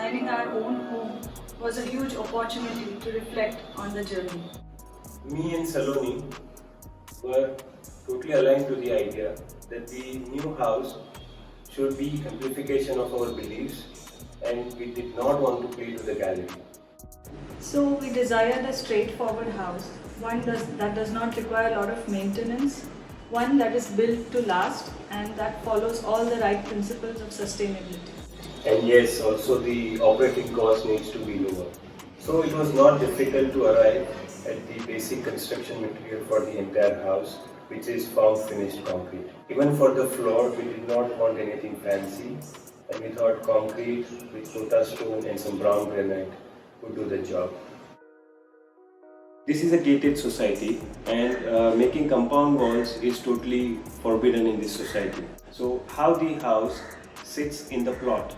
designing our own home was a huge opportunity to reflect on the journey. Me and Saloni were totally aligned to the idea that the new house should be amplification of our beliefs, and we did not want to play to the gallery. So we desired a straightforward house, one that does not require a lot of maintenance, one that is built to last and that follows all the right principles of sustainability. And yes, also the operating cost needs to be lower. So it was not difficult to arrive at the basic construction material for the entire house, which is found finished concrete. Even for the floor, we did not want anything fancy, and we thought concrete with Kota stone and some brown granite would do the job. This is a gated society, and making compound walls is totally forbidden in this society. So how the house sits in the plot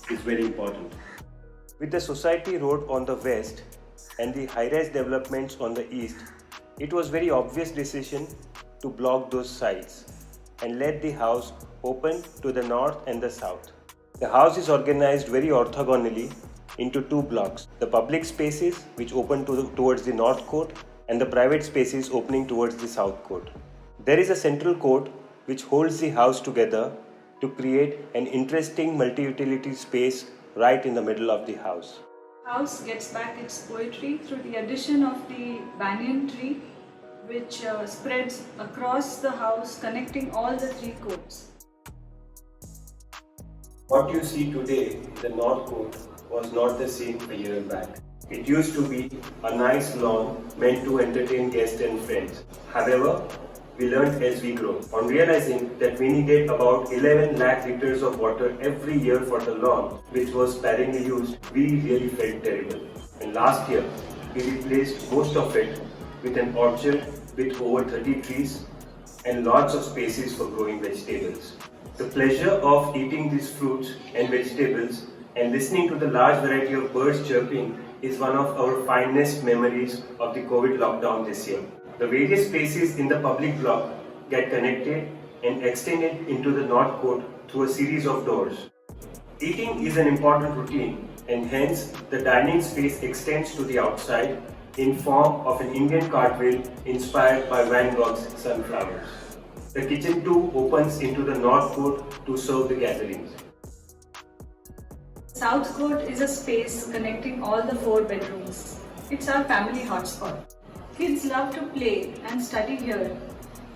is very important. With the society road on the west and the high-rise developments on the east, it was very obvious decision to block those sides and let the house open to the north and the south. The house is organized very orthogonally into two blocks, the public spaces which open towards the north court and the private spaces opening towards the south court. There is a central court which holds the house together to create an interesting multi-utility space right in the middle of the house. House gets back its poetry through the addition of the banyan tree which spreads across the house connecting all the three courts. What you see today in the north court was not the same a year back. It used to be a nice lawn meant to entertain guests and friends. However, we learned as we grow. On realizing that we needed about 11 lakh liters of water every year for the lawn, which was sparingly used, we really felt terrible. And last year, we replaced most of it with an orchard with over 30 trees and lots of spaces for growing vegetables. The pleasure of eating these fruits and vegetables and listening to the large variety of birds chirping is one of our finest memories of the COVID lockdown this year. The various spaces in the public block get connected and extended into the north court through a series of doors. Eating is an important routine, and hence the dining space extends to the outside in form of an Indian cartwheel inspired by Van Gogh's sunflowers. The kitchen too opens into the north court to serve the gatherings. South court is a space connecting all the 4 bedrooms. It's our family hotspot. Kids love to play and study here.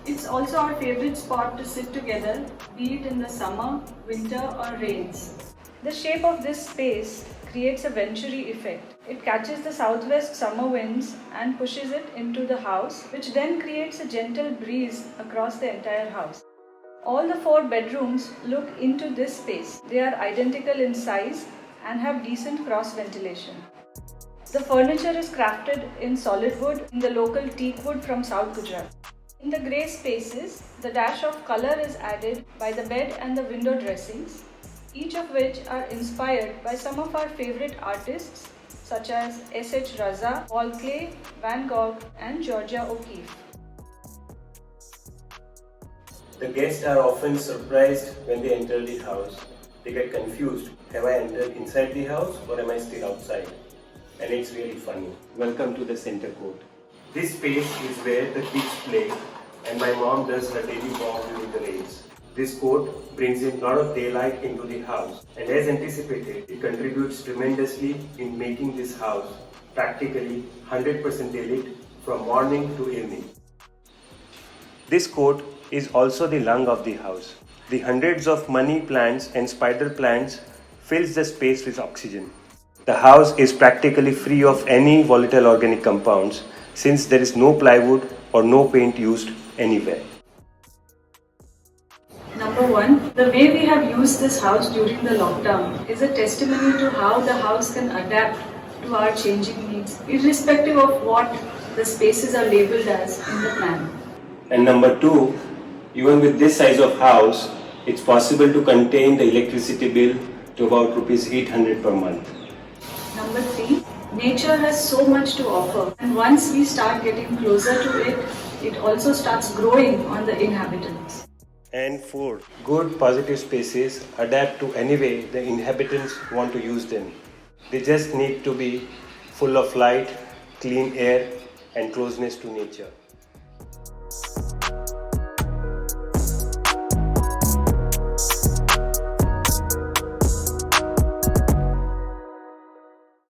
It's also our favorite spot to sit together, be it in the summer, winter or rains. The shape of this space creates a venturi effect. It catches the southwest summer winds and pushes it into the house, which then creates a gentle breeze across the entire house. All the 4 bedrooms look into this space. They are identical in size and have decent cross ventilation. The furniture is crafted in solid wood in the local teak wood from South Gujarat. In the grey spaces, the dash of colour is added by the bed and the window dressings, each of which are inspired by some of our favourite artists such as S.H. Raza, Paul Klee, Van Gogh and Georgia O'Keeffe. The guests are often surprised when they enter the house. They get confused. Have I entered inside the house or am I still outside? And it's really funny. Welcome to the center court. This space is where the kids play and my mom does her daily walk with the rails. This court brings in a lot of daylight into the house, and as anticipated, it contributes tremendously in making this house practically 100% lit from morning to evening. This court is also the lung of the house. The hundreds of money plants and spider plants fills the space with oxygen. The house is practically free of any volatile organic compounds since there is no plywood or no paint used anywhere. Number 1, the way we have used this house during the lockdown is a testimony to how the house can adapt to our changing needs, irrespective of what the spaces are labelled as in the plan. And number 2, even with this size of house, it's possible to contain the electricity bill to about Rs 800 per month. Number 3, nature has so much to offer, and once we start getting closer to it, it also starts growing on the inhabitants. And 4, good positive spaces adapt to any way the inhabitants want to use them. They just need to be full of light, clean air, and closeness to nature.